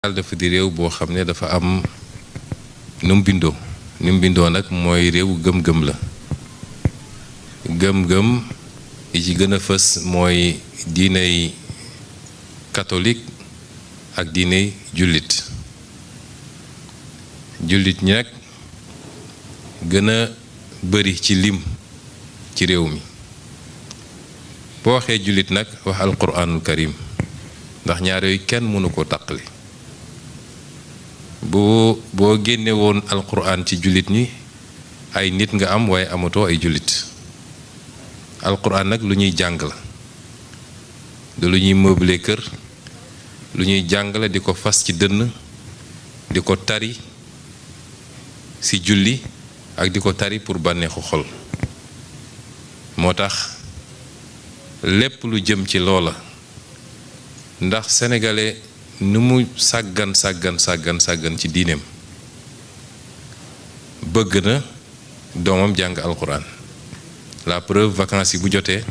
dafa di réew boo xam ne dafa am nu mu bindoo nag mooy réew gëm-gëm la gëm-gëm yi ci gën a fës mooy diiney catholique ak diiney jullit ñi nag gën a bari ci lim ci réew mi boo waxee jullit nag wax alquranul karim ndax ñaar yooyu kenn mënu ko taqali boo génne woon alquran ci jullit ñi ay nit nga am waaye amatoo ay jullit alquran nag lu ñuy jàng la du lu ñuy meubler kër lu ñuy jàng la di ko fas ci dënn di ko tari ci julli ak di ko tari pour bànneexu xol moo tax lépp lu jëm ci loola ndax sénégalais nu mu sàggan ci diineem bëgg na doomam jàng alxuraan la preuve vacances yi bu jotee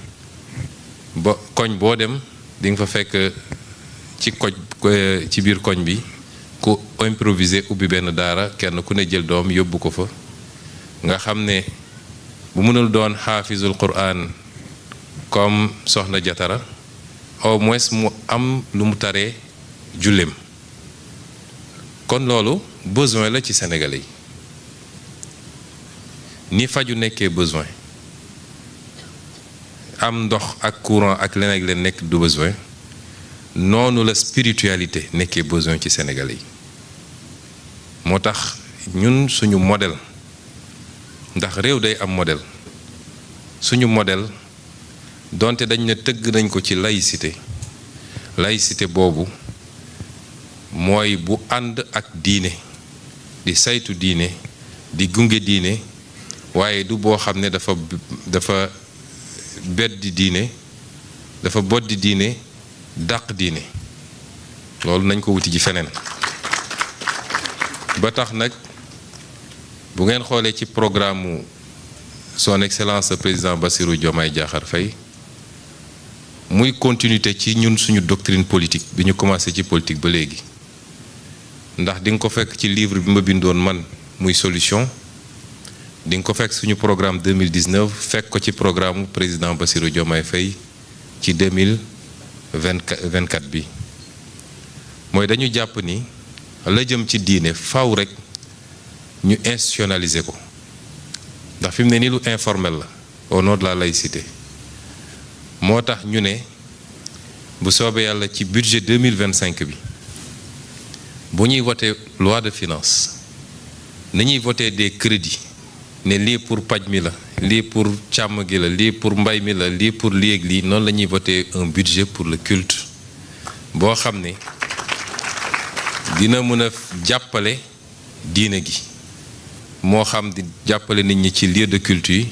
ba koñ boo dem di nga fa fekk ci biir koñ bi ku improviser ubbi benn daara kenn ku ne jël doom yóbbu ko fa nga xam ne bu mënul doon xaafizul quraan comme soxna Jatara au moins mu am lu mu taree jullem kon loolu besoin la ci Sénégalais yi ni faju nekkee besoin am ndox ak courant ak leneen ak leen nekk du besoin noonu la spiritualité nekkee besoin ci Sénégalais yi moo tax ñun suñu modèle ndax réew day am modèle suñu modèle donte dañ ne tëgg nañ ko ci laïcité boobu mooy bu ànd ak diine di saytu diine di gunge diine waaye du boo xam ne dafa beddi diine dafa boddi diine dàq diine loolu nañ ko wuti ji feneen ba tax nag bu ngeen xoolee ci programme son excellence président Bassirou Diomaye Diakhar Faye muy continuité ci ñun suñu doctrine politique bi ñu commencé ci politique ba léegi ndax di nga ko fekk ci livre bi ma bindoon man muy solution di nga ko fekk suñu programme 2019 fekk ko ci programme président Bassirou Diomaye Faye ci 2024 bi mooy dañu jàpp ni la jëm ci diine faw rek ñu institutionnaliser ko ndax fi mu ne nii lu informel la au nom de la laïcité moo tax ñu ne bu soobee yàlla ci budget 2025 bi bu ñuy voté loi de finance nañuy voté des crédits ne lii pour paj mi la lii pour càmm gi la lii pour mbay mi la lii pour lii ak lii noonu la ñuy voté un budget pour le culte boo xam ne dina mën a jàppale diine gi moo xam di jàppale nit ñi ci lieu de culte yi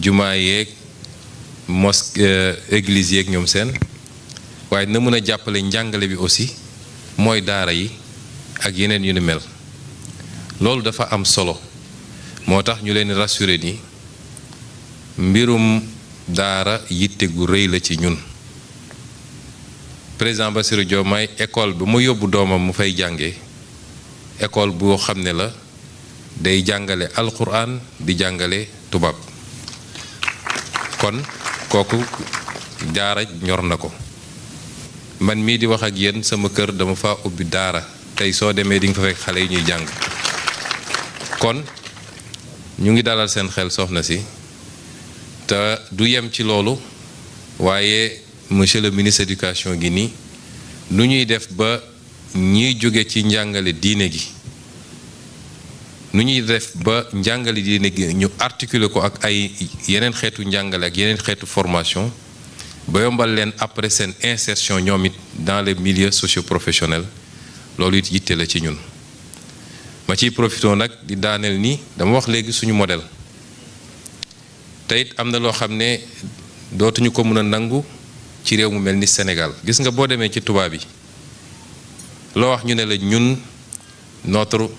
jumaa yeeg mosquée église yeeg ñoom seen waaye na mën a jàppale njàngale bi aussi mooy daara yi ak yeneen yu ni mel loolu dafa am solo moo tax ñu leen rassurer ni mbirum daara yitte gu rëy la ci ñun président Bassirou Diomaye école bi mu yóbbu doomam mu fay jànge école boo xam ne la day jàngale alquran di jàngale tubaab kon kooku daara ñor na ko man mii di wax ak yéen sama kër dama fa ubbi daara tey soo demee di nga fa fekk xale yi ñuy jàng kon ñu ngi dalal seen xel soxna si te du yem ci loolu waaye monsieur le ministre éducation gi nii nu ñuy def ba ñiy jóge ci njàngale diine gi nu ñuy def ba njàngale diine gi ñu articuler ko ak ay yeneen xeetu njàngale ak yeneen xeetu formation ba yombal leen après seen insertion ñoom it dans les milieux socio-professionnels loolu it yitte la ci ñun ma ciy profité nag di daaneel ni dama wax léegi suñu modèle te it am na loo xam ne dootuñu ko mën a nangu ci réew mu mel ni Sénégal gis nga boo demee ci tubaab yi loo wax ñu ne la ñun notre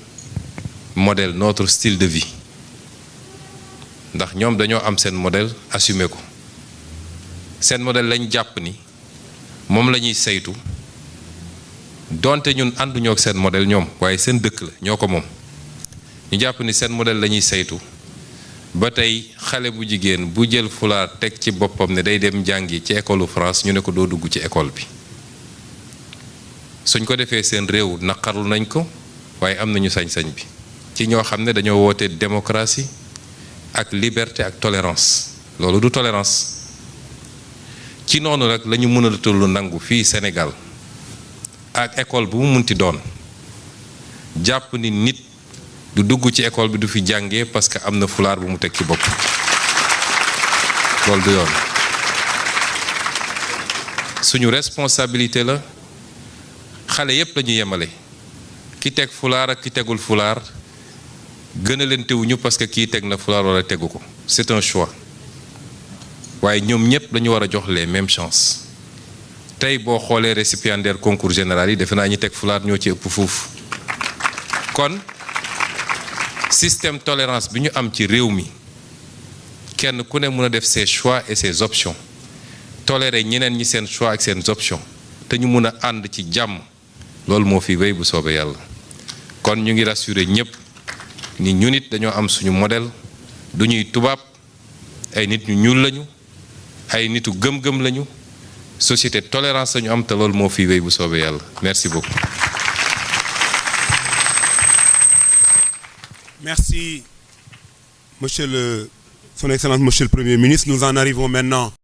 modèle notre style de vie ndax ñoom dañoo am seen modèle assumé ko seen modèle lañ jàpp ni moom la ñuy saytu donte ñun ànduñoo ak seen modèle ñoom waaye seen dëkk la ñoo ko moom ñu jàpp ni seen modèle la ñuy saytu ba tey xale bu jigéen bu jël fulaar teg ci boppam ne day dem jàngi ci école France ñu ne ko doo dugg ci école bi suñ ko defee seen réew naqarlu nañ ko waaye am nañu sañ-sañ bi ci ñoo xam ne dañoo woote démocratie ak liberté ak tolérance loolu du tolérance ci noonu rek la ñu mën a tollu nangu fii Sénégal ak école bu mu munti doon jàpp ni nit du dugg ci école bi du fi jàngee parce que am na fulaar bu mu teg ci bopp loolu du yoon suñu responsabilité la xale yépp lañu yemale ki teg fulaar ak ki tegul fulaar gën a leen tewuñu parce que kii teg na fulaar wala tegu ko c'est un choix waaye ñoom ñëpp dañu war a jox les mêmes chances tey boo xoolee récipiendaire concours général yi defe naa ñi teg fulaar ñoo ci ëpp fuuf kon système tolérance bi ñu am ci réew mi kenn ku ne mën a def ses choix et ses options tolérer ñeneen ñi seen choix ak seen options te ñu mën a ànd ci jàmm loolu moo fi wéy bu soobee yàlla kon ñu ngi rassurer ñëpp ni ñu nit dañoo am suñu modèle du ñuy tubaab ay nit ñu ñuul lañu ay nitu gëm-gëm lañu société tolérance lañu am te loolu moo fi wéy bu soobee yàlla merci beaucoup. Merci, Son Excellence, Monsieur le Premier ministre. Nous en arrivons maintenant